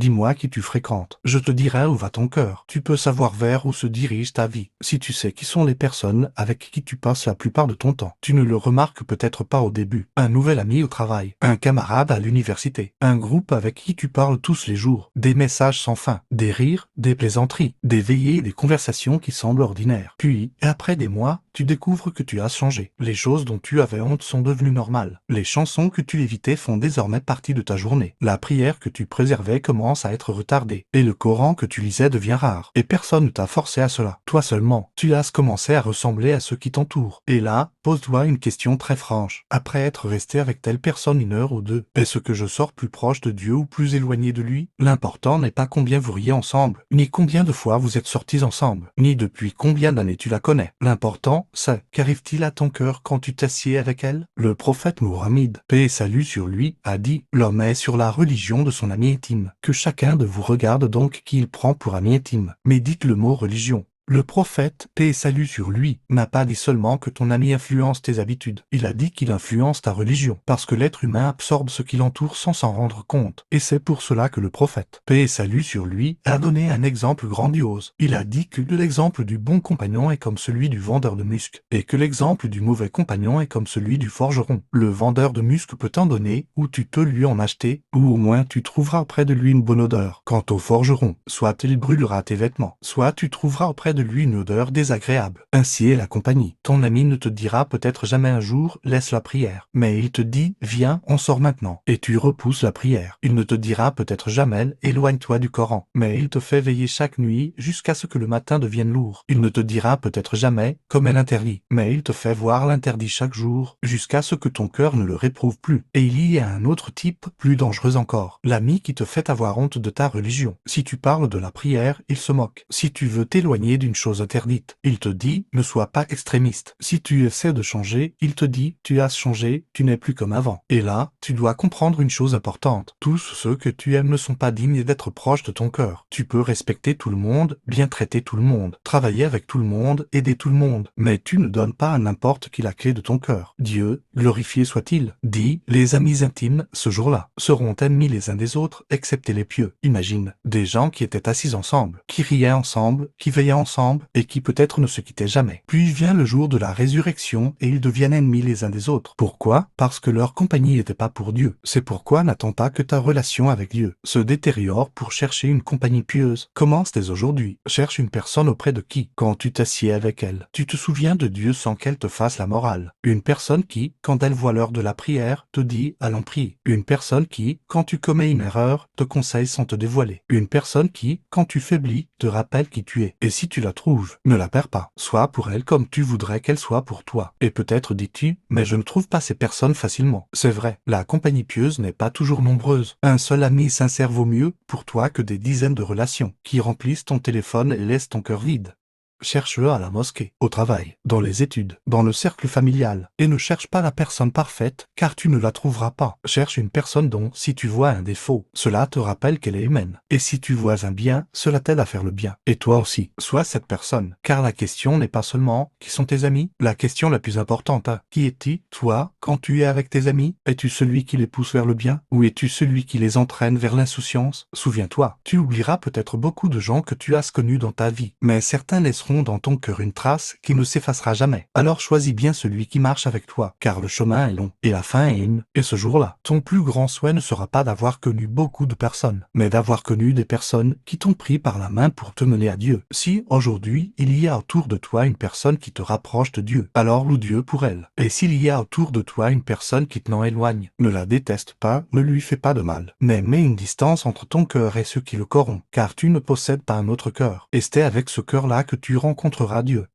dis-moi qui tu fréquentes. Je te dirai où va ton cœur. Tu peux savoir vers où se dirige ta vie. Si tu sais qui sont les personnes avec qui tu passes la plupart de ton temps. Tu ne le remarques peut-être pas au début. Un nouvel ami au travail, un camarade à l'université, un groupe avec qui tu parles tous les jours, des messages sans fin, des rires, des plaisanteries, des veillées et des conversations qui semblent ordinaires. Puis, après des mois, tu découvres que tu as changé. Les choses dont tu avais honte sont devenues normales. Les chansons que tu évitais font désormais partie de ta journée. La prière que tu préservais commence à être retardée. Et le Coran que tu lisais devient rare. Et personne ne t'a forcé à cela. Toi seulement, tu as commencé à ressembler à ceux qui t'entourent. Et là, pose-toi une question très franche. Après être resté avec telle personne une heure ou deux, est-ce que je sors plus proche de Dieu ou plus éloigné de lui? L'important n'est pas combien vous riez ensemble, ni combien de fois vous êtes sortis ensemble, ni depuis combien d'années tu la connais. L'important, c'est qu'arrive-t-il à ton cœur quand tu t'assieds avec elle? Le prophète Mohammed, paix et salut sur lui, a dit « L'homme est sur la religion de son ami intime. Que chacun de vous regarde donc qui il prend pour ami intime. » Médite le mot religion. Le prophète, paix et salut sur lui, n'a pas dit seulement que ton ami influence tes habitudes. Il a dit qu'il influence ta religion, parce que l'être humain absorbe ce qui l'entoure sans s'en rendre compte. Et c'est pour cela que le prophète, paix et salut sur lui, a donné un exemple grandiose. Il a dit que l'exemple du bon compagnon est comme celui du vendeur de musc, et que l'exemple du mauvais compagnon est comme celui du forgeron. Le vendeur de musc peut t'en donner, ou tu peux lui en acheter, ou au moins tu trouveras auprès de lui une bonne odeur. Quant au forgeron, soit il brûlera tes vêtements, soit tu trouveras auprès de lui une odeur désagréable. Ainsi est la compagnie. Ton ami ne te dira peut-être jamais un jour « laisse la prière », mais il te dit « viens, on sort maintenant », et tu repousses la prière. Il ne te dira peut-être jamais « éloigne-toi du Coran », mais il te fait veiller chaque nuit jusqu'à ce que le matin devienne lourd. Il ne te dira peut-être jamais « commets l'interdit », mais il te fait voir l'interdit chaque jour jusqu'à ce que ton cœur ne le réprouve plus. Et il y a un autre type, plus dangereux encore, l'ami qui te fait avoir honte de ta religion. Si tu parles de la prière, il se moque. Si tu veux t'éloigner d'une chose interdite, il te dit « ne sois pas extrémiste ». Si tu essaies de changer, il te dit « tu as changé, tu n'es plus comme avant ». Et là, tu dois comprendre une chose importante. Tous ceux que tu aimes ne sont pas dignes d'être proches de ton cœur. Tu peux respecter tout le monde, bien traiter tout le monde, travailler avec tout le monde, aider tout le monde, mais tu ne donnes pas à n'importe qui la clé de ton cœur. Dieu, glorifié soit-il, dit « les amis intimes, ce jour-là, seront ennemis les uns des autres, excepté les pieux ». Imagine, des gens qui étaient assis ensemble, qui riaient ensemble, qui veillaient ensemble, et qui peut-être ne se quittaient jamais. Puis vient le jour de la résurrection et ils deviennent ennemis les uns des autres. Pourquoi? Parce que leur compagnie n'était pas pour Dieu. C'est pourquoi n'attends pas que ta relation avec Dieu se détériore pour chercher une compagnie pieuse. Commence dès aujourd'hui. Cherche une personne auprès de qui, quand tu t'assieds avec elle, tu te souviens de Dieu sans qu'elle te fasse la morale. Une personne qui, quand elle voit l'heure de la prière, te dit « allons prier ». Une personne qui, quand tu commets une erreur, te conseille sans te dévoiler. Une personne qui, quand tu faiblis, te rappelle qui tu es. Et si tu la trouves, ne la perds pas. Sois pour elle comme tu voudrais qu'elle soit pour toi. Et peut-être dis-tu, mais je ne trouve pas ces personnes facilement. C'est vrai, la compagnie pieuse n'est pas toujours nombreuse. Un seul ami sincère vaut mieux pour toi que des dizaines de relations qui remplissent ton téléphone et laissent ton cœur vide. Cherche-le à la mosquée, au travail, dans les études, dans le cercle familial. Et ne cherche pas la personne parfaite, car tu ne la trouveras pas. Cherche une personne dont, si tu vois un défaut, cela te rappelle qu'elle est humaine. Et si tu vois un bien, cela t'aide à faire le bien. Et toi aussi, sois cette personne. Car la question n'est pas seulement « qui sont tes amis ?» La question la plus importante, qui es-tu, toi, quand tu es avec tes amis? Es-tu celui qui les pousse vers le bien? Ou es-tu celui qui les entraîne vers l'insouciance? Souviens-toi, tu oublieras peut-être beaucoup de gens que tu as connus dans ta vie, mais certains laisseront dans ton cœur une trace qui ne s'effacera jamais. Alors choisis bien celui qui marche avec toi, car le chemin est long, et la fin est une. Et ce jour-là, ton plus grand souhait ne sera pas d'avoir connu beaucoup de personnes, mais d'avoir connu des personnes qui t'ont pris par la main pour te mener à Dieu. Si, aujourd'hui, il y a autour de toi une personne qui te rapproche de Dieu, alors loue Dieu pour elle. Et s'il y a autour de toi une personne qui t'en éloigne, ne la déteste pas, ne lui fais pas de mal, mais mets une distance entre ton cœur et ceux qui le corrompent, car tu ne possèdes pas un autre cœur. Et c'est avec ce cœur-là que tu rencontreras Dieu.